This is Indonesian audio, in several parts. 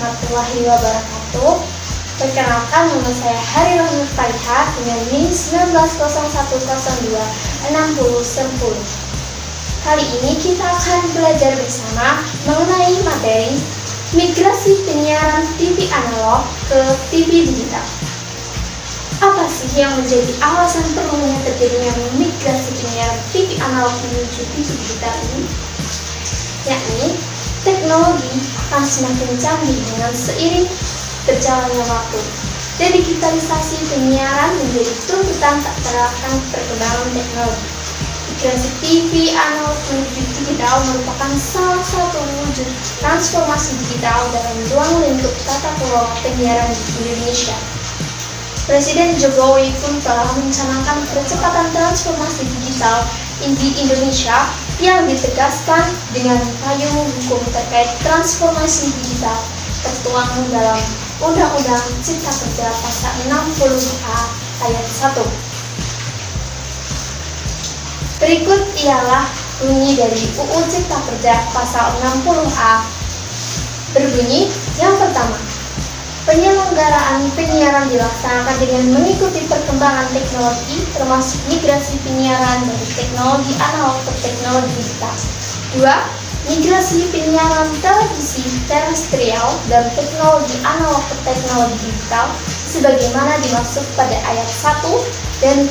warahmatullahi wabarakatuh. Perkenalkan, nama saya Hari Rahmat Fariha dengan NIM 1901026010. Kali ini kita akan belajar bersama mengenai materi migrasi penyiaran TV analog ke TV digital. Apa sih yang menjadi alasan perlunya terjadinya migrasi penyiaran TV analog menuju TV digital ini? Yakni, teknologi akan semakin canggih dengan seiring berjalannya waktu. Dan digitalisasi penyiaran menjadi tuntutan tak terelakkan perkembangan teknologi. Migrasi TV analog menuju digital merupakan salah satu wujud transformasi digital dalam ruang lingkup tata kelola penyiaran di Indonesia. Presiden Jokowi pun telah mencanangkan percepatan transformasi digital di Indonesia yang ditegaskan dengan payung hukum terkait transformasi digital tertuang dalam Undang-Undang Cipta Kerja Pasal 60A Ayat 1. Berikut ialah bunyi dari UU Cipta Kerja Pasal 60A. Berbunyi, yang pertama, penyelenggaraan penyiaran dilaksanakan dengan mengikuti perkembangan teknologi termasuk migrasi penyiaran dari teknologi analog ke teknologi digital. 2. Migrasi penyiaran televisi terestrial dan teknologi analog ke teknologi digital sebagaimana dimaksud pada ayat 1 dan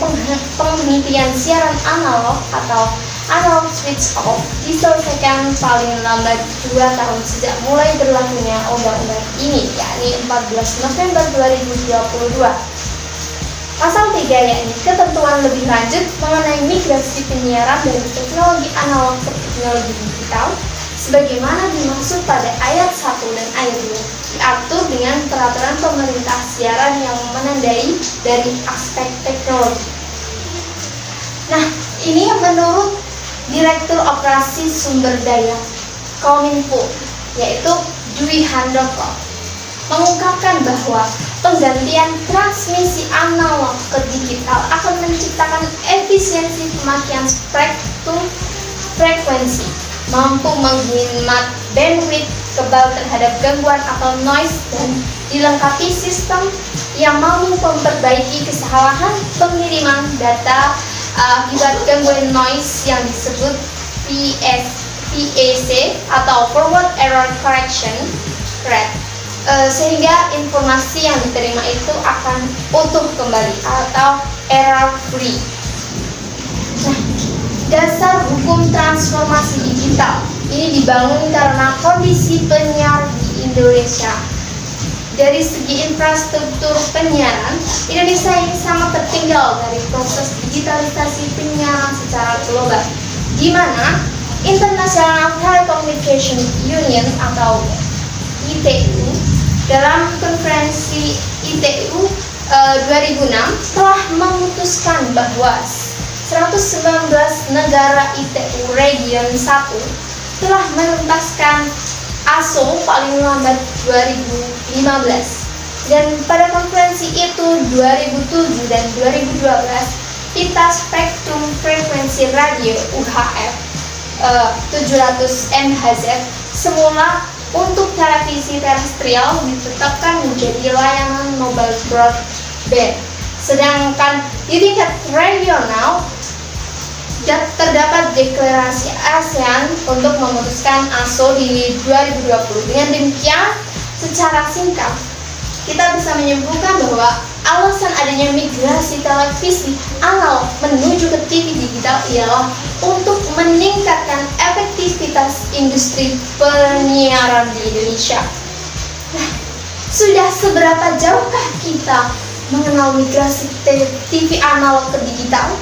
penghentian siaran analog atau analog switch off diselesaikan paling lambat 2 tahun sejak mulai berlakunya undang-undang ini, yakni 14 November 2022. Pasal 3 yakni ketentuan lebih lanjut mengenai migrasi penyiaran dari teknologi analog ke teknologi digital sebagaimana dimaksud pada ayat 1 dan ayat 2 diatur dengan peraturan pemerintah siaran yang menandai dari aspek teknologi. Nah, ini menurut Direktur Operasi Sumber Daya Kominfo, yaitu Dwi Handoko, mengungkapkan bahwa penggantian transmisi analog ke digital akan menciptakan efisiensi pemakaian spektrum frekuensi, mampu menghemat bandwidth, kebal terhadap gangguan atau noise, dan dilengkapi sistem yang mampu memperbaiki kesalahan pengiriman data akibat gangguan noise yang disebut PAC atau Forward Error Correction Rate, sehingga informasi yang diterima itu akan utuh kembali atau error free. Nah, dasar hukum transformasi digital ini dibangun karena kondisi penyiar di Indonesia. Dari segi infrastruktur penyiaran, Indonesia ini sangat tertinggal dari proses digitalisasi penyiaran secara global, di mana International Telecommunication Union atau ITU dalam konferensi ITU 2006 telah memutuskan bahwa 119 negara ITU Region 1 telah menuntaskan ASO paling lambat 2015, dan pada konferensi itu 2007 dan 2012 pita spektrum frekuensi radio UHF 700 MHz semula untuk televisi terestrial ditetapkan menjadi layanan mobile broadband, sedangkan di tingkat regional terdapat deklarasi ASEAN untuk memutuskan ASO di 2020. Dengan demikian, secara singkat, kita bisa menyimpulkan bahwa alasan adanya migrasi televisi analog menuju ke TV digital ialah untuk meningkatkan efektivitas industri penyiaran di Indonesia. Nah, sudah seberapa jauhkah kita mengenal migrasi TV analog ke digital?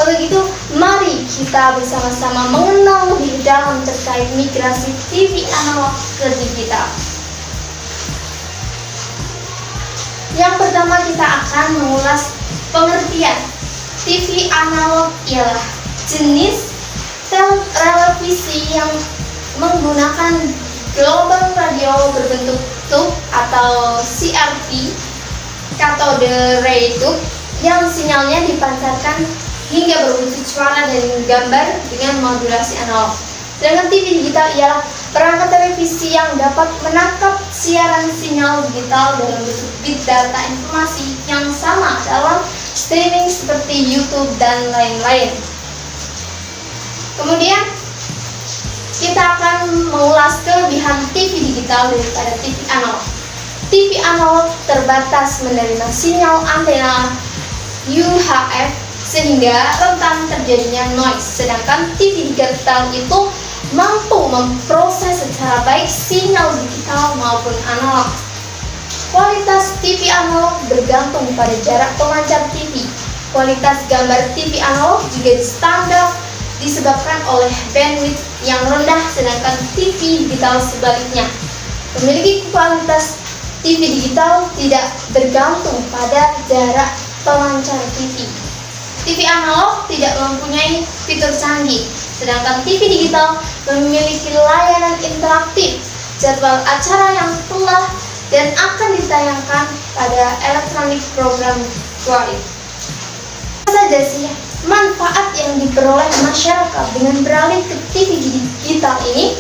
Untuk itu, mari kita bersama-sama mengenal lebih dalam terkait migrasi TV analog ke digital. Yang pertama, kita akan mengulas pengertian. TV analog ialah jenis televisi yang menggunakan gelombang radio berbentuk tube atau CRT, cathode ray tube, yang sinyalnya dipancarkan hingga berwujud suara dan gambar dengan modulasi analog. Sedangkan TV digital ialah Perangkat televisi yang dapat menangkap siaran sinyal digital dalam bentuk bit data informasi yang sama dalam streaming seperti YouTube dan lain-lain. Kemudian kita akan mengulas kelebihan TV digital daripada TV analog. TV analog terbatas menerima sinyal antena UHF sehingga rentan terjadinya noise, sedangkan TV digital itu mampu memproses secara baik sinyal digital maupun analog. Kualitas TV analog bergantung pada jarak pemancar TV. Kualitas gambar TV analog juga standar disebabkan oleh bandwidth yang rendah, sedangkan TV digital sebaliknya memiliki kualitas TV digital tidak bergantung pada jarak pemancar TV. TV analog tidak mempunyai fitur canggih, sedangkan TV digital memiliki layanan interaktif, jadwal acara yang telah dan akan ditayangkan pada electronic program guide. Apa saja sih manfaat yang diperoleh masyarakat dengan beralih ke TV digital ini?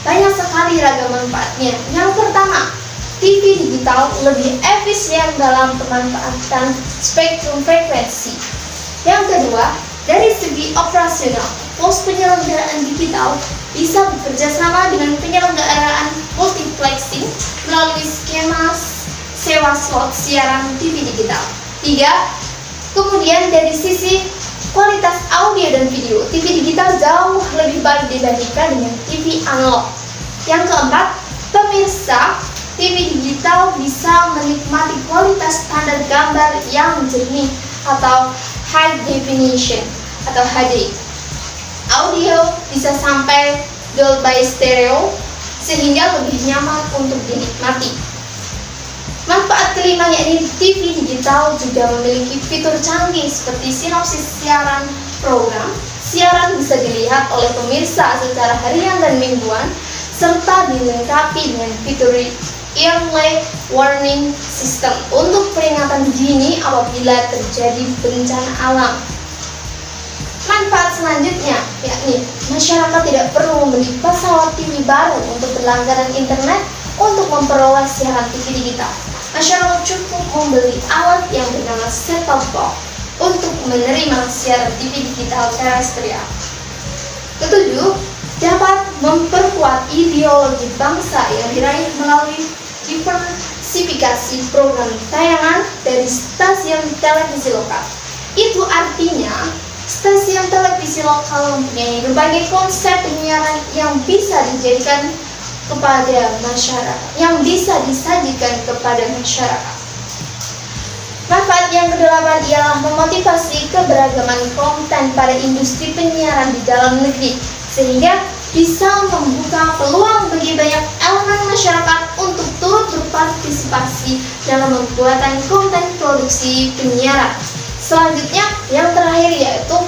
Banyak sekali ragam manfaatnya. Yang pertama, TV digital lebih efisien dalam pemanfaatan spektrum frekuensi. Yang kedua, dari segi operasional, pos penyelenggaraan digital bisa bekerja sama dengan penyelenggaraan multiplexing melalui skema sewa slot siaran TV digital. 3. Kemudian dari sisi kualitas audio dan video, TV digital jauh lebih baik dibandingkan dengan TV analog. Yang keempat, pemirsa, TV digital bisa menikmati kualitas standar gambar yang jernih atau high definition atau HD. Audio bisa sampai Dolby Stereo sehingga lebih nyaman untuk dinikmati. Manfaat kelima yakni TV digital juga memiliki fitur canggih seperti sinopsis siaran program. Siaran bisa dilihat oleh pemirsa secara harian dan mingguan, serta dilengkapi dengan fitur early warning system untuk peringatan dini apabila terjadi bencana alam. Manfaat selanjutnya yakni masyarakat tidak perlu membeli pesawat TV baru untuk berlangganan internet untuk memperoleh siaran TV digital. Masyarakat cukup membeli alat yang bernama set-top box untuk menerima siaran TV digital terestrial. Ketujuh, dapat memperkuat ideologi bangsa yang diraih melalui diversifikasi program tayangan dari stasiun televisi lokal. Itu artinya stasiun televisi lokal mempunyai berbagai konsep penyiaran yang bisa dijadikan kepada masyarakat, yang bisa disajikan kepada masyarakat. Manfaat yang kedelapan ialah memotivasi keberagaman konten pada industri penyiaran di dalam negeri, sehingga bisa membuka peluang bagi banyak elemen masyarakat untuk turut berpartisipasi dalam pembuatan konten produksi penyiaran. Selanjutnya, yang terakhir yaitu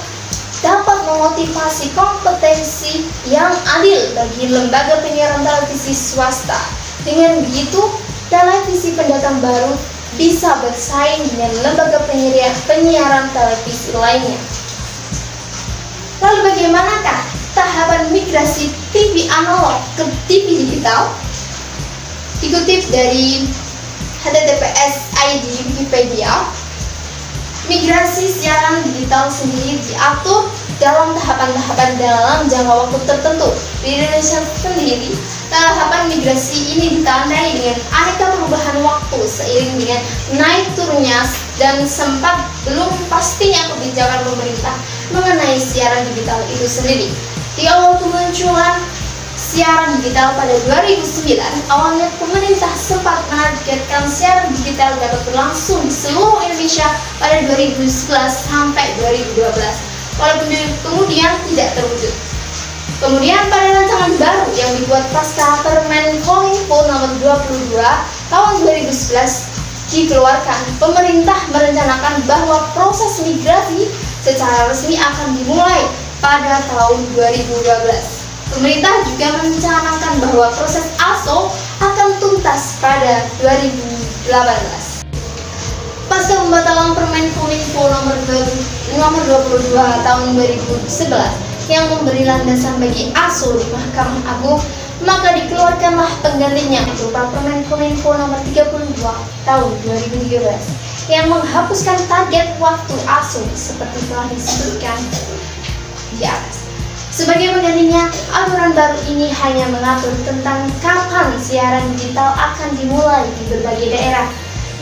dapat memotivasi kompetensi yang adil bagi lembaga penyiaran televisi swasta. Dengan begitu, televisi pendatang baru bisa bersaing dengan lembaga penyiaran televisi lainnya. Lalu bagaimanakah tahapan migrasi TV analog ke TV digital? Dikutip dari https://id Wikipedia, migrasi siaran digital sendiri diatur dalam tahapan-tahapan dalam jangka waktu tertentu. Di Indonesia sendiri, tahapan migrasi ini ditandai dengan aneka perubahan waktu seiring dengan naik turunnya dan sempat belum pastinya kebijakan pemerintah mengenai siaran digital itu sendiri. Di awal kemunculan siaran digital pada 2009, awalnya pemerintah sempat menargetkan siaran digital dapat berlangsung di seluruh Indonesia pada 2011 sampai 2012. Walaupun kemudian tidak terwujud. Kemudian pada rancangan baru yang dibuat pasca Permen Kominfo nomor 22 tahun 2011 dikeluarkan, pemerintah merencanakan bahwa proses migrasi secara resmi akan dimulai pada tahun 2012. Pemerintah juga merencanakan bahwa proses ASO akan tuntas pada 2018. Pasca pembatalan Permen Kominfo nomor 22 tahun 2011, yang memberi landasan bagi ASO di Mahkamah Agung, maka dikeluarkanlah penggantinya berupa Permen Kominfo nomor 32 tahun 2013 yang menghapuskan target waktu ASO seperti telah disebutkan di atas. Sebagai penggantinya, aturan baru ini hanya mengatur tentang kapan siaran digital akan dimulai di berbagai daerah,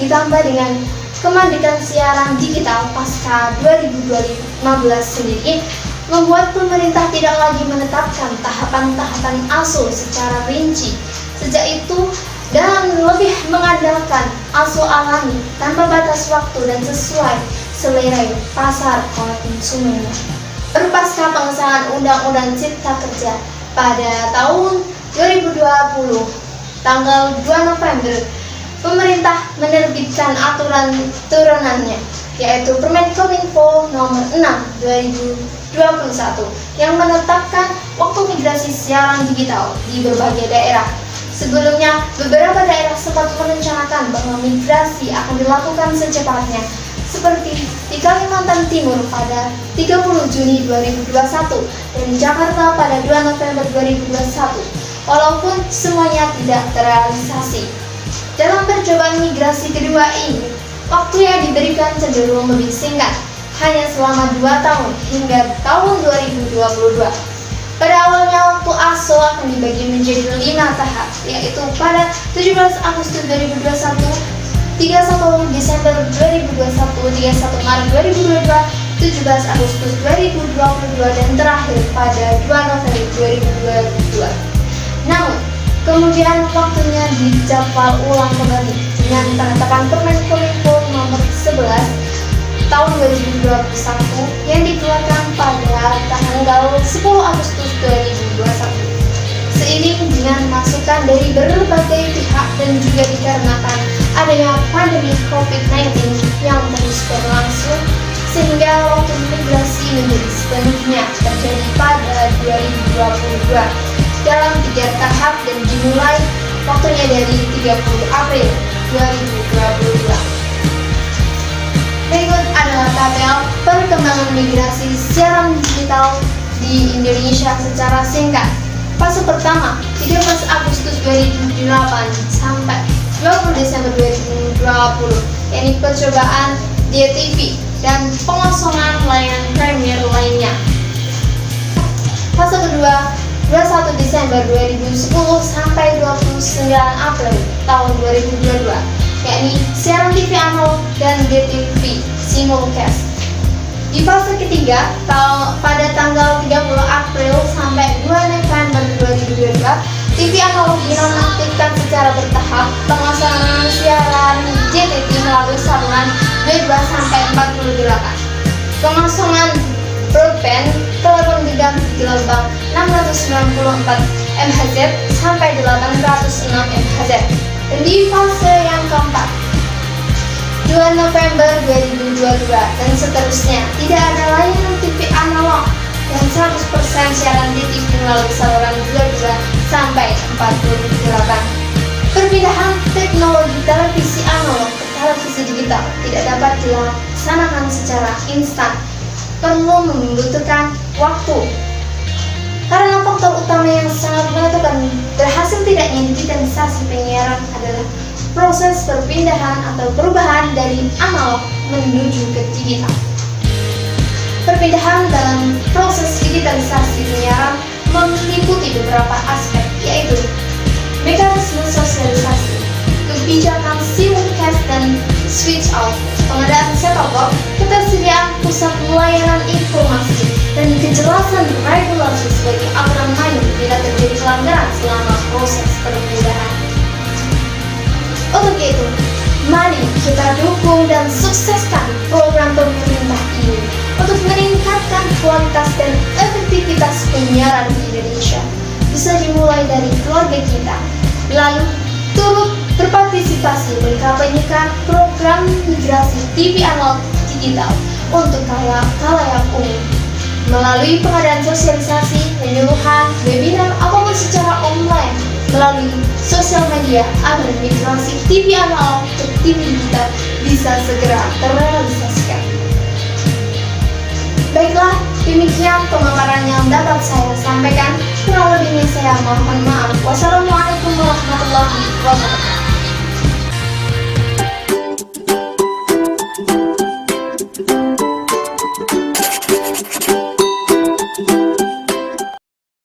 ditambah dengan kemandekan siaran digital pasca 2015 sendiri, membuat pemerintah tidak lagi menetapkan tahapan-tahapan ASO secara rinci. Sejak itu, dan lebih mengandalkan ASO alami tanpa batas waktu dan sesuai selera pasar konsumennya. Pasca pengesahan Undang-Undang Cipta Kerja pada tahun 2020, tanggal 2 November, pemerintah menerbitkan aturan turunannya, yaitu Permen Kominfo nomor 6 2021 yang menetapkan waktu migrasi siaran digital di berbagai daerah. Sebelumnya, beberapa daerah sempat merencanakan bahwa migrasi akan dilakukan secepatnya, seperti di Kalimantan Timur pada 30 Juni 2021 dan Jakarta pada 2 November 2021, walaupun semuanya tidak terrealisasi. Dalam percobaan migrasi kedua ini, waktu yang diberikan cenderung lebih singkat, hanya selama 2 tahun hingga tahun 2022. Pada awalnya, waktu ASO akan dibagi menjadi 5 tahap, yaitu pada 17 Agustus 2021, 31 Desember 2021, 31 Maret 2022, 17 Agustus 2022, dan terakhir pada 2 November 2022. Namun, kemudian waktunya dijadwal ulang kembali dengan penetapan Permen Kominfo nomor 11 tahun 2021 yang dikeluarkan pada tanggal 10 Agustus 2021. Seiring dengan masukan dari berbagai pihak dan juga dikarenakan adanya pandemi COVID-19 yang terus berlangsung, sehingga waktu migrasi menjadi sepenuhnya terjadi pada 2022 dalam 3 tahap dan dimulai waktunya dari 30 April 2022. Berikut adalah tabel perkembangan migrasi siaran digital di Indonesia secara singkat. Fase pertama, 13 Agustus 2008 sampai 20 Desember 2020, yakni percobaan DTV dan pengosongan layanan premier lainnya. Fase kedua, 21 Desember 2010 sampai 29 April tahun 2022, yakni siaran TV analog dan DTV simulcast. Di fase ketiga, pada tanggal 30 April sampai 2 November 2022, TV analog dinonaktifkan secara bertahap, pengosongan siaran JTV melalui saluran 22 sampai 48. Pengosongan broadband telepon genggam di gelombang 694 MHz sampai 806 MHz. Dan di fase yang keempat, 2 November 2022 dan seterusnya, tidak ada layanan TV analog dan 100% siaran di TV melalui saluran 22 sampai 48. Perpindahan teknologi televisi analog ke televisi digital tidak dapat dilaksanakan secara instan, perlu membutuhkan waktu. Karena faktor utama yang sangat menentukan berhasil tidaknya digitalisasi penyiaran adalah proses perpindahan atau perubahan dari analog menuju ke digital. Perpindahan dalam proses digitalisasi penyiaran meliputi beberapa aspek, yaitu mekanisme sosialisasi, kebijakan simulcast dan switch off, pengadaan set-top box, ketersediaan pusat pelayanan informasi, dan kejelasan regulasi sebagai aturan main bila terjadi pelanggaran selama proses perpindahan. Untuk itu, mari kita dukung dan sukseskan program pemerintah ini untuk meningkatkan kualitas dan efektivitas penyiaran di Indonesia. Bisa dimulai dari keluarga kita, lalu turut berpartisipasi mengkampanyekan program migrasi TV analog digital untuk khalayak umum melalui pengadaan sosialisasi, penyuluhan, webinar, ataupun secara online melalui sosial media agar migrasi TV analog ke TV digital bisa segera terrealisasikan. Baiklah, demikian pemaparan yang dapat Saya mohon maaf. Wassalamualaikum warahmatullahi wabarakatuh.